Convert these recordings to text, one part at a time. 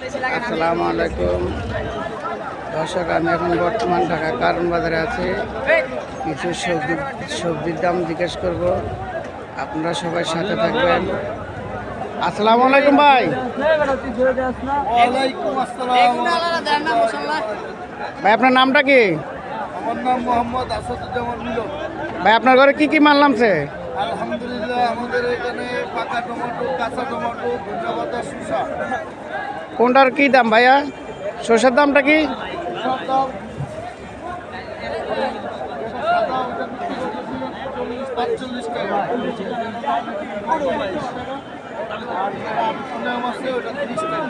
আসসালামু আলাইকুম দর্শক, আমি এখন বর্তমান ঢাকা কারণ বাজারে আছি। কিছু সবজির দাম জিজ্ঞেস করব, আপনারা সবাই সাথে থাকবেন। আসসালামু আলাইকুম ভাই। ভাই আপনার নামটা কি? আমার নাম মোহাম্মদ আসাদুজ্জামান মিলন। ভাই আপনার ঘরে কি কি মাল নামছে? আলহামদুলিল্লাহ, আমাদের এখানে পাকা টমেটো, কাঁচা টমেটো, ধন্যবাদ, শসা। কোনটার কি দাম ভাইয়া? শসার দামটা কি? সব দাম 40-45 টাকা। আর অনেক আছে ওটা 30 টাকা।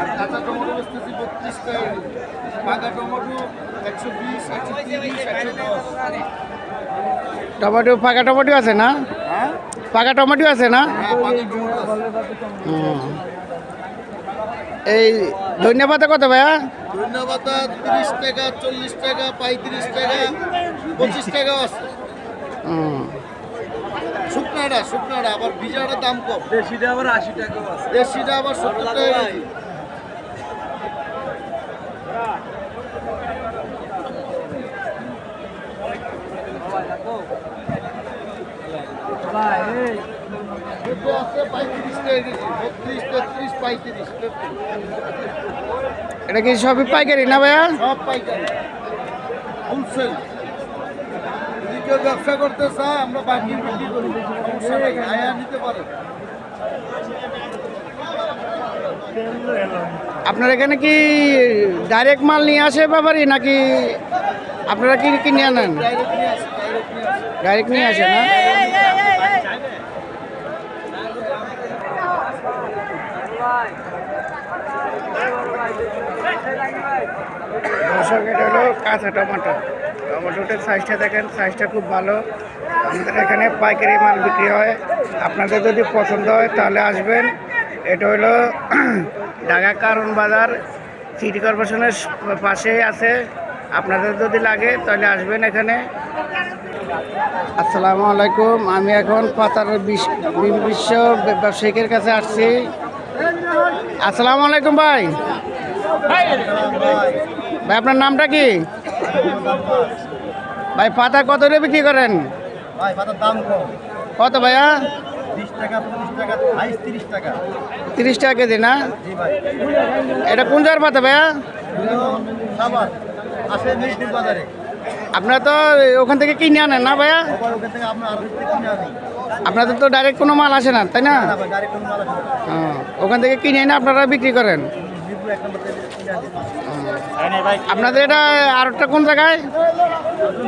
আর কাঁচা টমেটো বেচতেছি 32 টাকা। পাকা টমেটো 120, 130, 110। টমেটো পাকা টমেটো আছে না? হ্যাঁ পাকা টমেটো আছে না? হ্যাঁ, পাকা টমেটো আছে। এই ধন্যবাদ কত ভাইয়া? ধন্যবাদ 30 টাকা, 40 টাকা, 35 টাকা, 25 টাকাও আছে। শুকনাটা আবার ভিজাটার দাম কম। দেশিটা আবার 80 টাকা আছে। দেশিটা আবার 70 টাকা কেজি। পেঁপে আছে 35 টাকা কেজি, 32, 33, 35 পেঁপে। এটা কি সবই পাইকারি না ভাইয়া? সব পাইকারি, হোলসেল। যদি কেউ ব্যবসা করতে চায় আমরা বাকি বিক্রি করি, সমস্যা নাই, আয়া নিতে পারে। আপনার এখানে কি ডাইরেক্ট মাল নিয়ে আসে ব্যাপারই, নাকি আপনারা কি কিনে আনেন? ডাইরেক্ট নিয়ে আসি, ডাইরেক্ট নিয়ে আসি। ডাইরেক্ট নিয়ে আসে না? দর্শক, এটা হলো কাঁচা টমেটো। টমেটোটার সাইজটা দেখেন, সাইজটা খুব ভালো। আমাদের এখানে পাইকারি মাল বিক্রি হয়। আপনাদের যদি পছন্দ হয় তাহলে আসবেন। এটা হলো ঢাকা কারণ বাজার, সিটি কর্পোরেশনের পাশেই আছে। আপনাদের যদি লাগে তাহলে আসবেন এখানে। আসসালামু আলাইকুম, আমি এখন পাতার বিশ্ব ব্যবসায়িকের কাছে আসছি। আসসালামু আলাইকুম ভাই। ভাই আপনার নামটা কি? ভাই পাতা কত করে বিক্রি করেন? ভাই পাতার দাম কম, কত ভাইয়া? 20 টাকা, 25 টাকা, 30 টাকা। 30 টাকা কেজি না? জি ভাই। এটা কোন জায়গার পাতা ভাইয়া? সাবান আছে মিষ্টির বাজারে। আপনারা তো ওখান থেকে কিনে আনেন না ভাইয়া? আবার ওখান থেকে আপনার আরো কিনে আনি। আপনাদের তো ডাইরেক্ট কোনো মাল আসে না, তাই না? না ভাই, ডাইরেক্ট কোনো মাল আসে না। ওখান থেকে কিনে এনে আপনারা বিক্রি করেন। মিরপুর 1 নম্বর থেকে কিনে আনি। আপনাদের এটা আরেকটা কোন জায়গায়?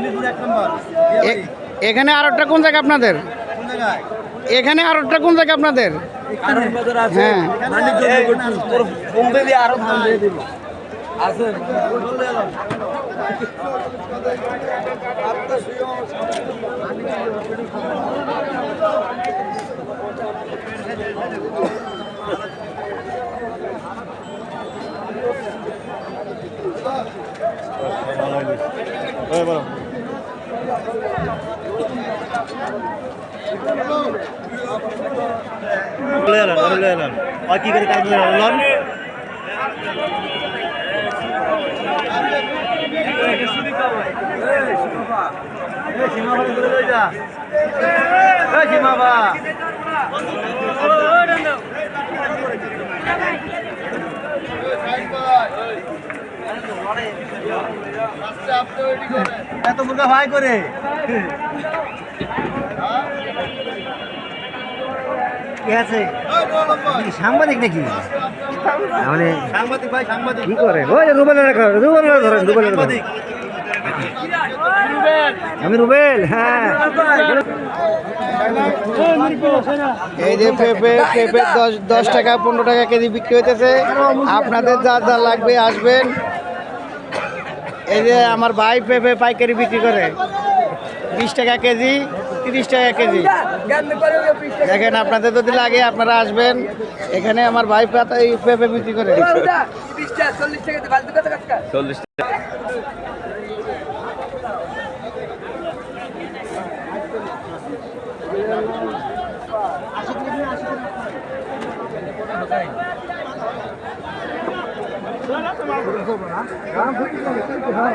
মিরপুর 1 নম্বর। এখানে আরেকটা কোন জায়গা আপনাদের? কোন জায়গায়? এখানে আরেকটা কোন জায়গা আপনাদের? কারণ বাজার আছে। হ্যাঁ। মানে তোর বোম্বে দিয়ে আরো দাম দিয়ে দিব। আছে কি করে কাজ করলাম? এত মুখা ভাই করে কি আছে? সাংবাদিক নাকি? মানে সাংবাদিক ভাই, সাংবাদিক কি করে? ওই রুবেলের ধরেন, রুবেলের সাংবাদিক। আমি রুবেল। হ্যাঁ, এই যে পেঁপে 10 টাকা 15 টাকা কেজি বিক্রি হইতেছে। আপনাদের যা যা লাগবে আসবেন। এই যে আমার ভাই পেঁপে পাইকারি বিক্রি করে 20 টাকা কেজি, 30 টাকা কেজি। দেখেন, আপনাদের যদি লাগে আপনারা আসবেন এখানে। আমার ভাই পাতা এই পেঁপে বিক্রি করে 40 টাকা। আসলে মাল